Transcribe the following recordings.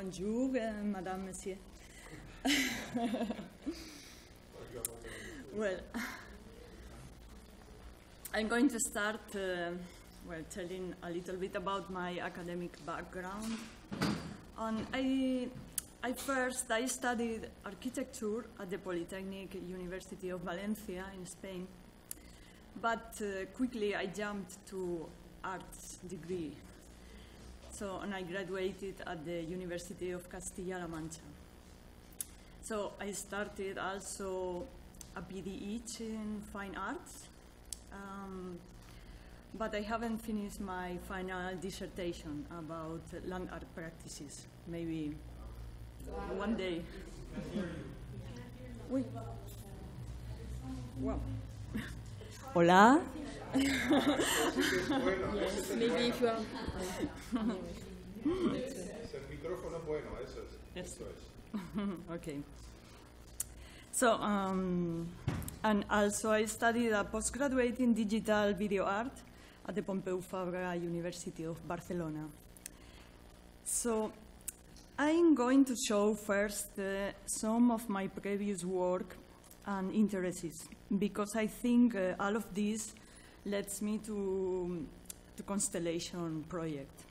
bonjour, Madame, Monsieur. Well, I'm going to start telling a little bit about my academic background. I studied architecture at the Polytechnic University of Valencia in Spain, but quickly I jumped to arts degree. And I graduated at the University of Castilla-La Mancha. So I started also a PDH in fine arts, but I haven't finished my final dissertation about land art practices. Maybe one day. Oui. Wow. Hola. Yes, maybe if you are. El micrófono bueno, eso es. Yes. Okay. So, and also I studied a postgraduate in digital video art at the Pompeu Fabra University of Barcelona. So, I'm going to show first some of my previous work and interests, because I think all of this leads me to Constellations Project.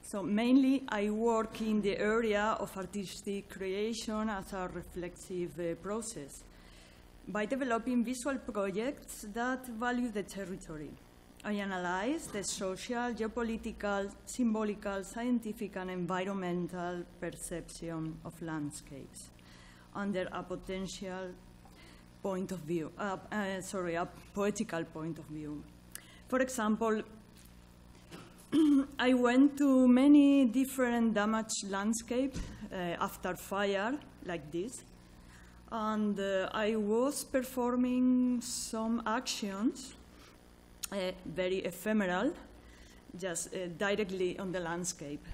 So mainly I work in the area of artistic creation as a reflexive process by developing visual projects that value the territory. I analyze the social, geopolitical, symbolical, scientific, and environmental perception of landscapes under a potential point of view, a poetical point of view. For example, I went to many different damaged landscapes after fire, like this, and I was performing some actions, very ephemeral, just directly on the landscape.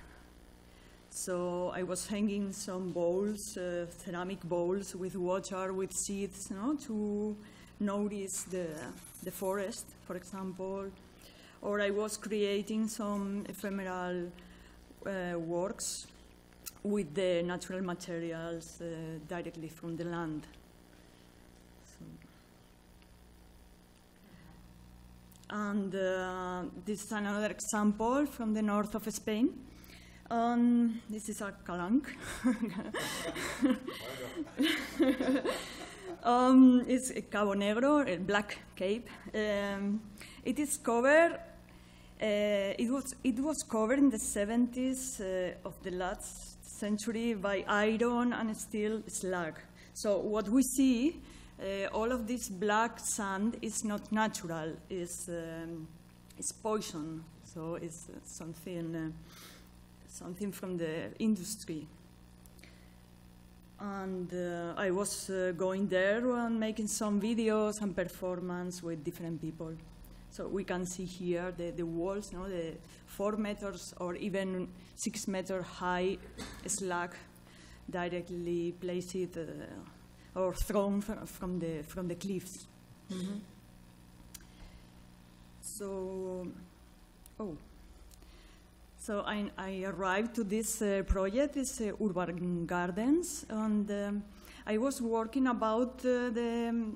So I was hanging some bowls, ceramic bowls with water, with seeds, to notice the forest, for example. Or I was creating some ephemeral works with the natural materials directly from the land. And this is another example from the north of Spain. This is a calanc. It's a Cabo Negro, a Black Cape. It is covered. It was covered in the 70s of the last century by iron and steel slag. So what we see, all of this black sand is not natural. It's poison. So it's something from the industry. And I was going there and making some videos and performance with different people. So we can see here the walls, the 4 meters or even 6 meter high slag directly placed or thrown from the cliffs. Mm-hmm. So I arrived to this project, this urban gardens, and I was working about the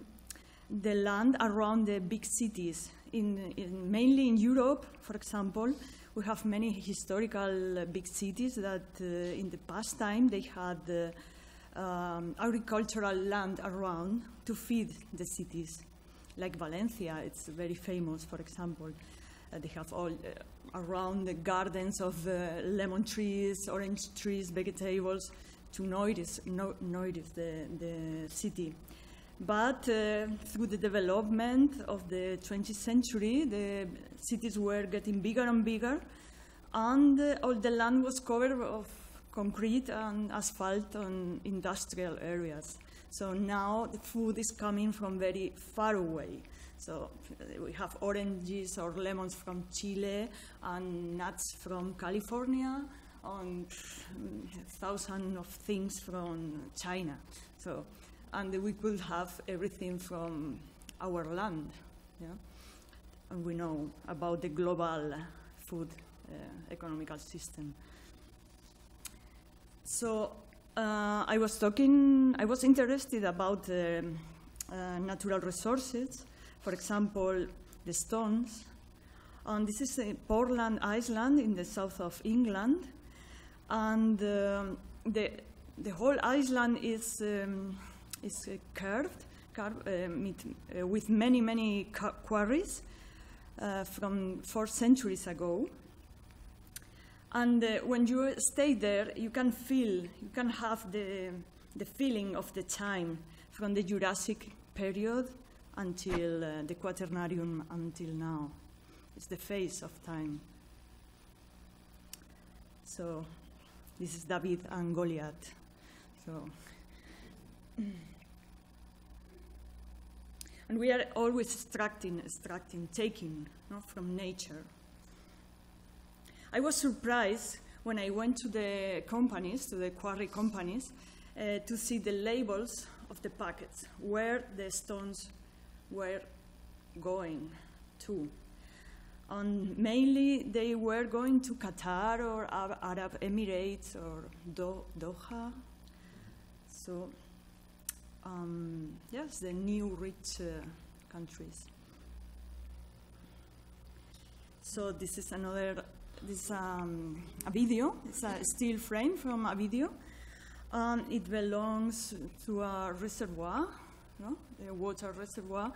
land around the big cities. Mainly in Europe, for example, we have many historical big cities that in the past time they had agricultural land around to feed the cities. Like Valencia, it's very famous, for example. They have all around the gardens of lemon trees, orange trees, vegetables to nourish the city. But through the development of the 20th century, the cities were getting bigger and bigger, and all the land was covered of concrete and asphalt on industrial areas. So now the food is coming from very far away. So we have oranges or lemons from Chile and nuts from California and thousands of things from China. And we could have everything from our land. Yeah? And we know about the global food economical system. So I was interested about natural resources, for example, the stones. And this is Portland Island in the south of England. And the whole island is curved with many quarries from 4 centuries ago. And when you stay there, you can have the feeling of the time from the Jurassic period until the Quaternarium until now. It's the phase of time. So this is David and Goliath. So, and we are always extracting, taking, from nature. I was surprised when I went to the companies, to the quarry companies, to see the labels of the packets, where the stones were going to. And mainly they were going to Qatar or Arab Emirates or Doha. So, yes, the new rich countries. So this is a video. It's a steel frame from a video. It belongs to a reservoir, a water reservoir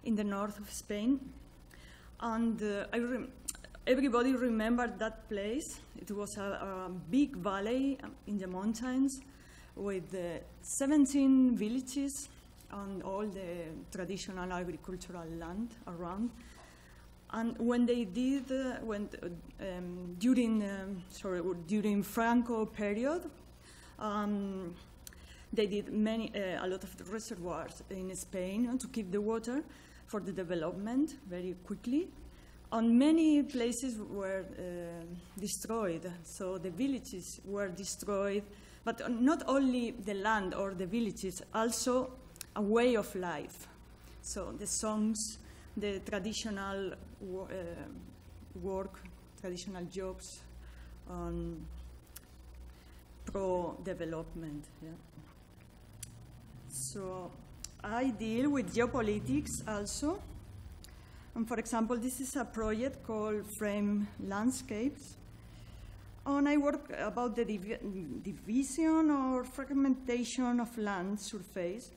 in the north of Spain. And everybody remembered that place. It was a big valley in the mountains with 17 villages and all the traditional agricultural land around. And when they did, during Franco period, they did a lot of the reservoirs in Spain to keep the water for the development very quickly. And many places were destroyed, so the villages were destroyed, but not only the land or the villages, also a way of life. So the songs, the traditional work, traditional jobs, pro-development. Yeah. So I deal with geopolitics also. And for example, this is a project called Frame Landscapes. And I work about the division or fragmentation of land surface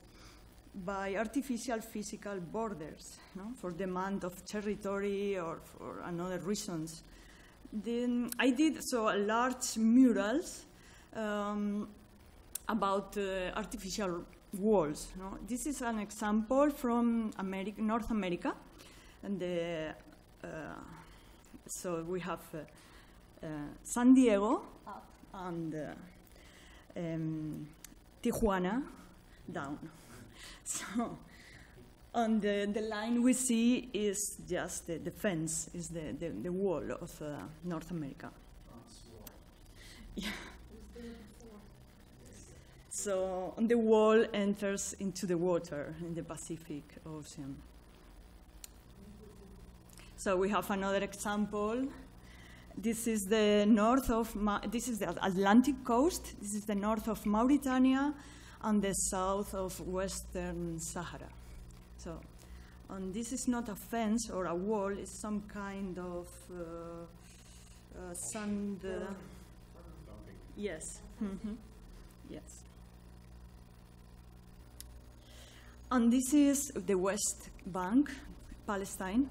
by artificial physical borders, for demand of territory or for another reasons. Then I did large murals about artificial walls. This is an example from North America, and so we have San Diego up and Tijuana down. So on the line we see is just the fence, is the wall of North America. Yeah. So the wall enters into the water in the Pacific Ocean. So we have another example. This is the north of, this is the Atlantic coast. This is the north of Mauritania and the south of Western Sahara. So, and this is not a fence or a wall, it's some kind of sand. Yes. Mm-hmm. Yes. And this is the West Bank, Palestine.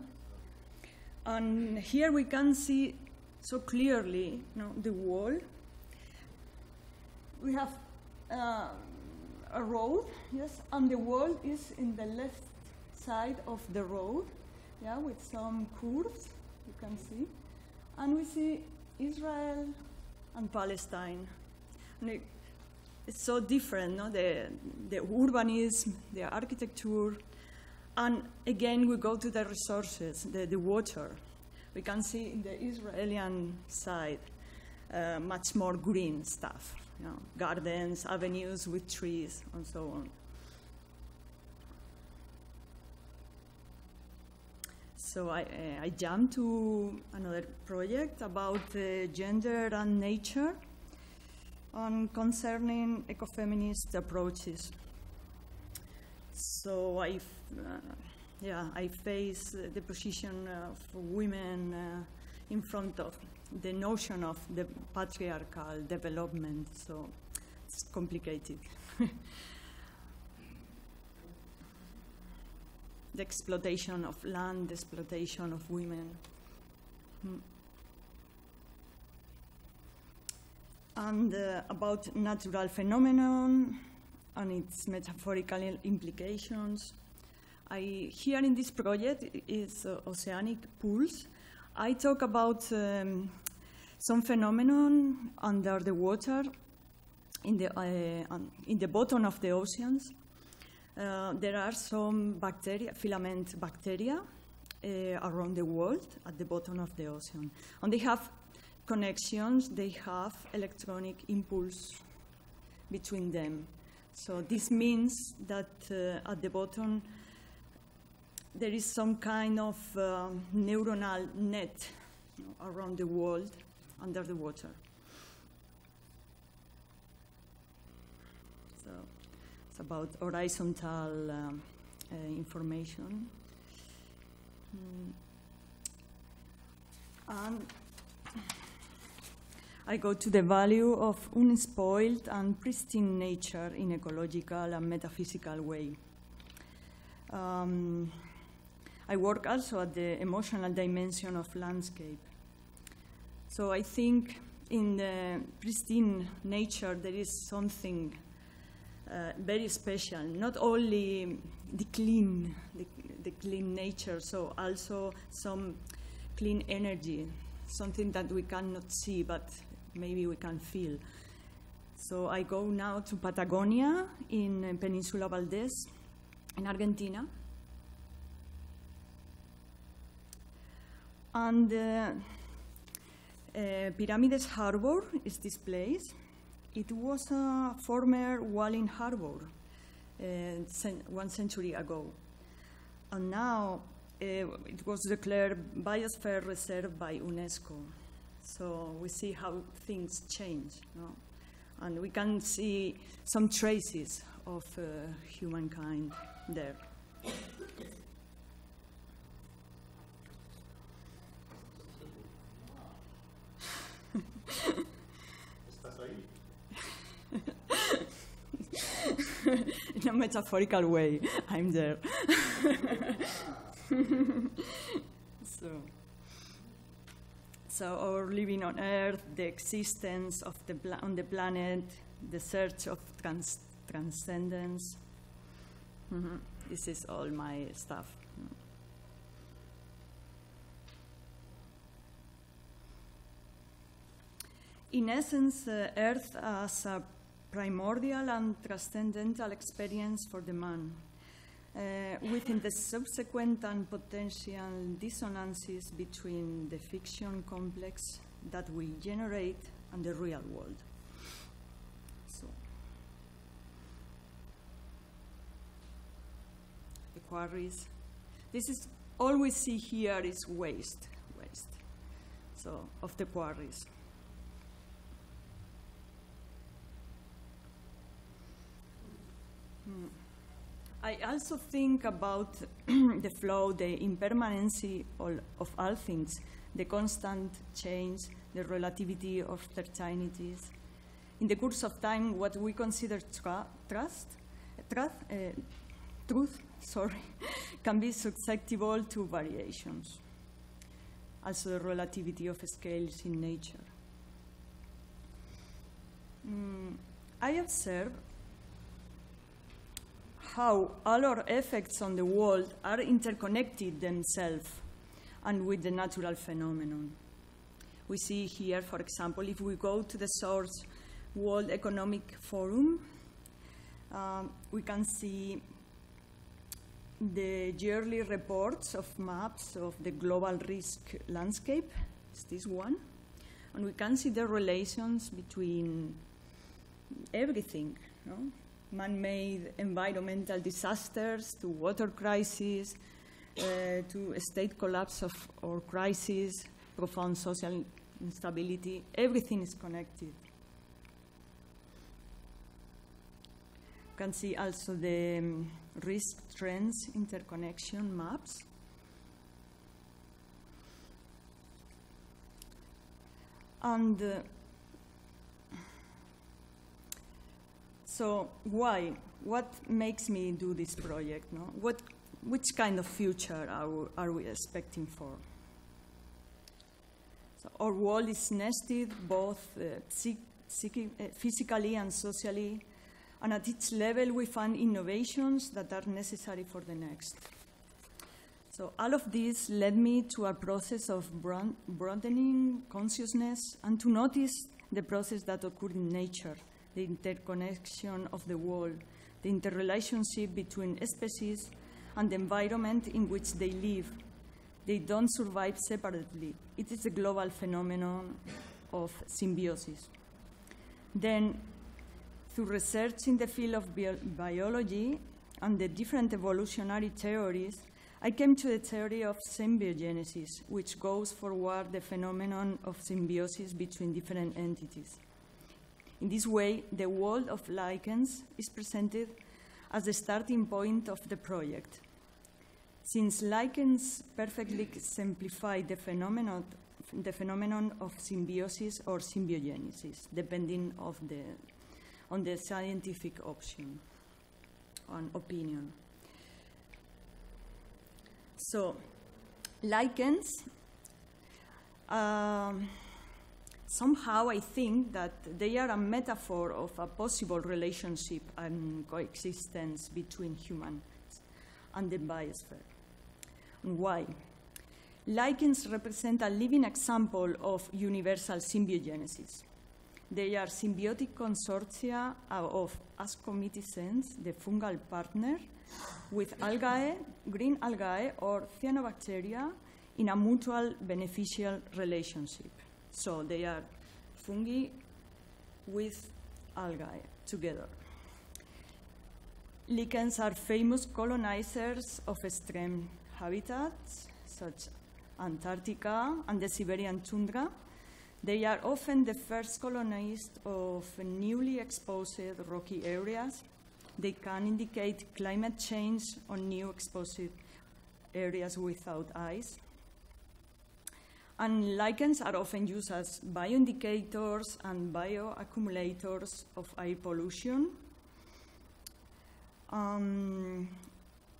And here we can see so clearly the wall. We have a road, yes, and the wall is in the left side of the road, yeah, with some curves, you can see. And we see Israel and Palestine. And it's so different, the urbanism, the architecture, and again we go to the resources, the water. We can see in the Israeli side much more green stuff, gardens, avenues with trees, and so on. So I jumped to another project about gender and nature. and concerning ecofeminist approaches. So I face the position of women in front of the notion of the patriarchal development, so it's complicated. The exploitation of land, the exploitation of women. And about natural phenomenon and its metaphorical implications. Here in this project is Oceanic Pools. I talk about some phenomenon under the water, in the bottom of the oceans. There are some bacteria, filament bacteria, around the world at the bottom of the ocean. And they have connections, they have electronic impulse between them. So this means that at the bottom there is some kind of neuronal net around the world under the water. So it's about horizontal information. And I go to the value of unspoiled and pristine nature in ecological and metaphysical way. I work also at the emotional dimension of landscape. So I think in the pristine nature there is something very special, not only the clean nature, so also some clean energy, something that we cannot see, but maybe we can feel. So I go now to Patagonia in Peninsula Valdez in Argentina. And Pyramides Harbor is this place. It was a former whaling harbor 1 century ago. And now it was declared Biosphere Reserve by UNESCO. So we see how things change, no? And we can see some traces of humankind there. ¿Estás ahí? In a metaphorical way, I'm there. So our living on Earth, the existence of on the planet, the search of transcendence. This is all my stuff. In essence, Earth as a primordial and transcendental experience for the man, within the subsequent and potential dissonances between the fiction complex that we generate and the real world. So, the quarries. This is all we see here is waste. So, of the quarries. I also think about the flow, the impermanency of all things, the constant change, the relativity of certainties. In the course of time, what we consider truth, can be susceptible to variations. Also the relativity of scales in nature. I observe how all our effects on the world are interconnected themselves and with the natural phenomenon. We see here, for example, if we go to the source World Economic Forum, we can see the yearly reports of maps of the global risk landscape. It's this one. And we can see the relations between everything, no? Man-made environmental disasters, to water crises, to state collapse or crisis, profound social instability. Everything is connected. can see also the risk trends interconnection maps. And so why? What makes me do this project? No? Which kind of future are we expecting for? So our world is nested both physically and socially, and at each level we find innovations that are necessary for the next. So all of this led me to a process of broadening consciousness and to notice the process that occurred in nature, the interconnection of the world, the interrelationship between species and the environment in which they live. They don't survive separately. It is a global phenomenon of symbiosis. Then, through research in the field of biology and the different evolutionary theories, I came to the theory of symbiogenesis, which goes forward the phenomenon of symbiosis between different entities. In this way, the world of lichens is presented as the starting point of the project. Since lichens perfectly simplify the phenomenon of symbiosis or symbiogenesis, depending on the scientific option and opinion. So, lichens, somehow I think that they are a metaphor of a possible relationship and coexistence between humans and the biosphere. And why? Lichens represent a living example of universal symbiogenesis. They are symbiotic consortia of ascomycetans, the fungal partner, with algae, green algae, or cyanobacteria in a mutual beneficial relationship. So they are fungi with algae together. Lichens are famous colonizers of extreme habitats, such as Antarctica and the Siberian tundra. They are often the first colonists of newly exposed rocky areas. They can indicate climate change on new exposed areas without ice. And lichens are often used as bioindicators and bioaccumulators of air pollution.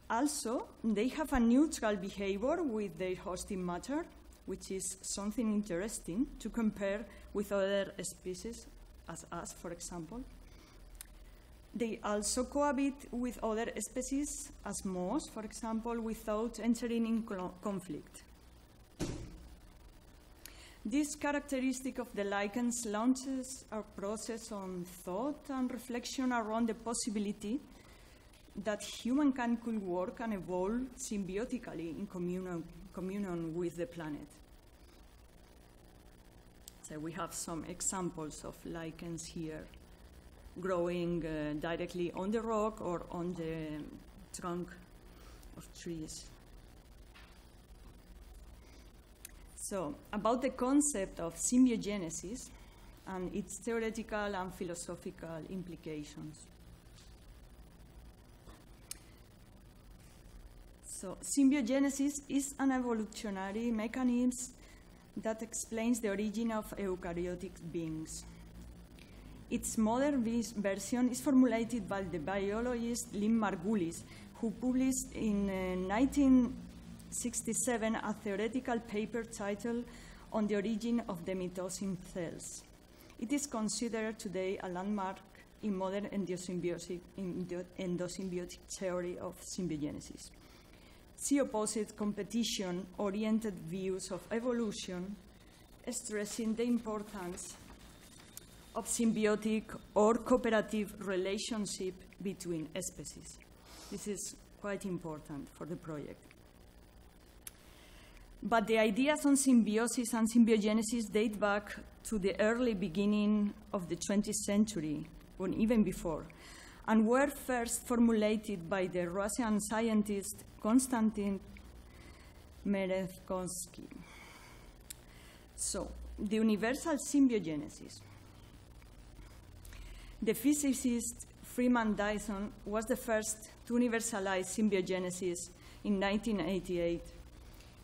Also, they have a neutral behavior with their hosting matter, which is something interesting to compare with other species, as us, for example. They also cohabit with other species, as moss, for example, without entering in conflict. This characteristic of the lichens launches a process on thought and reflection around the possibility that humankind could work and evolve symbiotically in communion with the planet. So we have some examples of lichens here, growing directly on the rock or on the trunk of trees. So, about the concept of symbiogenesis and its theoretical and philosophical implications. So, symbiogenesis is an evolutionary mechanism that explains the origin of eukaryotic beings. Its modern version is formulated by the biologist Lynn Margulis, who published in 1967 a theoretical paper titled On the Origin of the Mitosis Cells. It is considered today a landmark in modern endosymbiotic theory of symbiogenesis. She opposed competition-oriented views of evolution, stressing the importance of symbiotic or cooperative relationship between species. This is quite important for the project. But the ideas on symbiosis and symbiogenesis date back to the early beginning of the 20th century, or even before, and were first formulated by the Russian scientist Konstantin Merezhkovsky. So, the universal symbiogenesis. The physicists Freeman Dyson was the first to universalize symbiogenesis in 1988.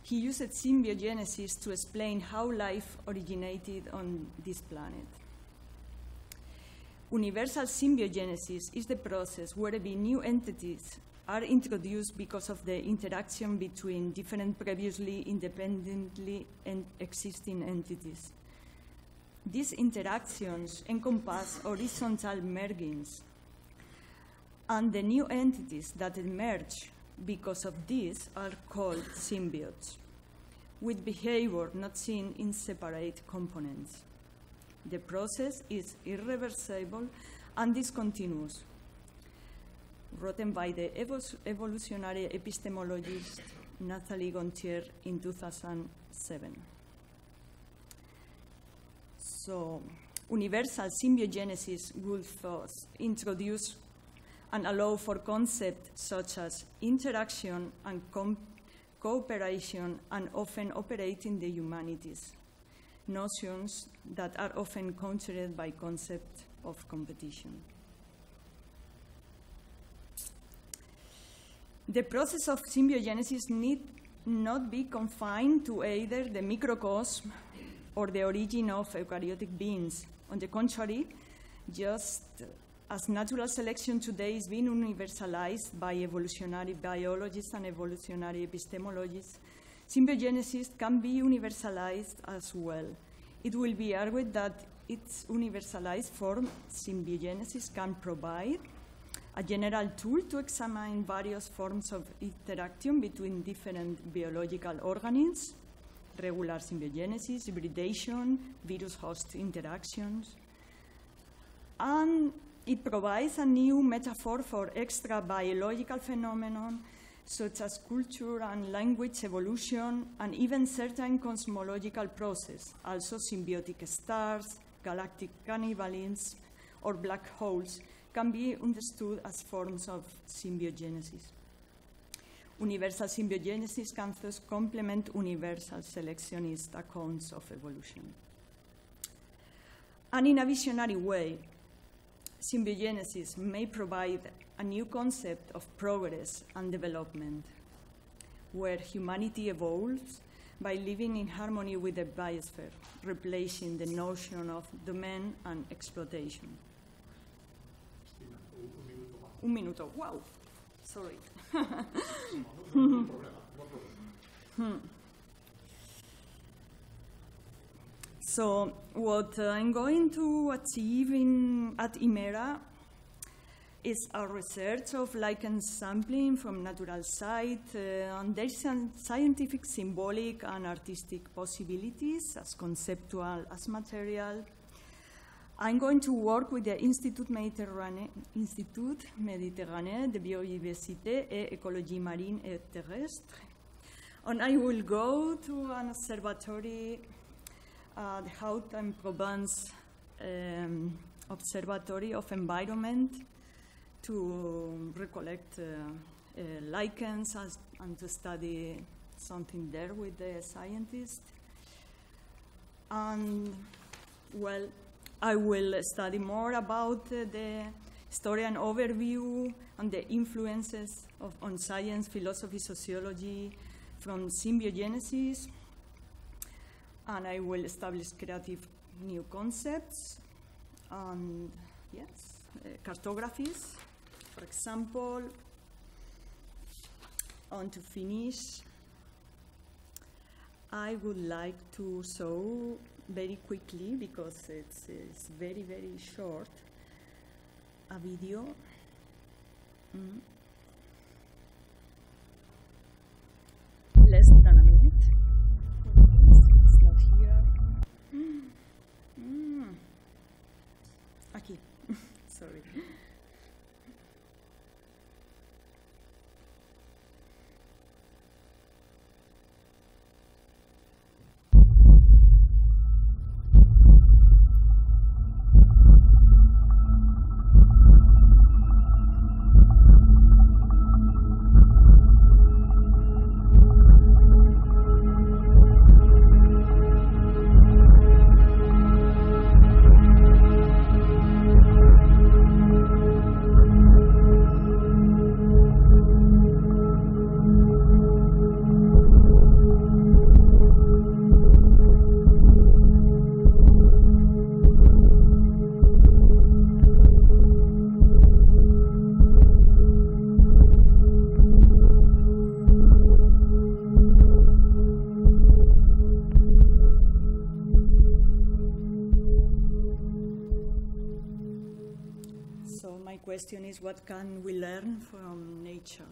He used symbiogenesis to explain how life originated on this planet. Universal symbiogenesis is the process whereby new entities are introduced because of the interaction between different previously independently existing entities. These interactions encompass horizontal mergings, and the new entities that emerge because of this are called symbiotes, with behavior not seen in separate components. The process is irreversible and discontinuous, written by the evolutionary epistemologist Nathalie Gontier in 2007. So, universal symbiogenesis would thus introduce and allow for concepts such as interaction and cooperation, and often operate in the humanities, notions that are often countered by concept of competition. The process of symbiogenesis need not be confined to either the microcosm or the origin of eukaryotic beings. On the contrary, just as natural selection today is being universalized by evolutionary biologists and evolutionary epistemologists, symbiogenesis can be universalized as well. It will be argued that its universalized form, symbiogenesis, can provide a general tool to examine various forms of interaction between different biological organisms, regular symbiogenesis, hybridation, virus-host interactions, and it provides a new metaphor for extra biological phenomenon such as culture and language evolution, and even certain cosmological process, also symbiotic stars, galactic cannibalism, or black holes, can be understood as forms of symbiogenesis. Universal symbiogenesis can thus complement universal selectionist accounts of evolution. And in a visionary way, symbiogenesis may provide a new concept of progress and development, where humanity evolves by living in harmony with the biosphere, replacing the notion of domain and exploitation. Un minuto, wow, sorry. No problem. So what I'm going to achieve at IMéRA is a research of lichen sampling from natural site, and there's scientific, symbolic, and artistic possibilities as conceptual as material. I'm going to work with the Institut Méditerranée de Biodiversité et Écologie Marine et Terrestre, and I will go to an observatory, the Hout and Provence Observatory of Environment, to recollect lichens and to study something there with the scientists. And, well, I will study more about the story and overview and the influences on science, philosophy, sociology from symbiogenesis. And I will establish creative new concepts and, yes, cartographies, for example. And to finish, I would like to show very quickly, because it's very, very short, a video. Less than a minute. It's not here. Aquí. Sorry. question is, what can we learn from nature?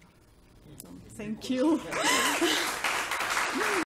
So, thank you.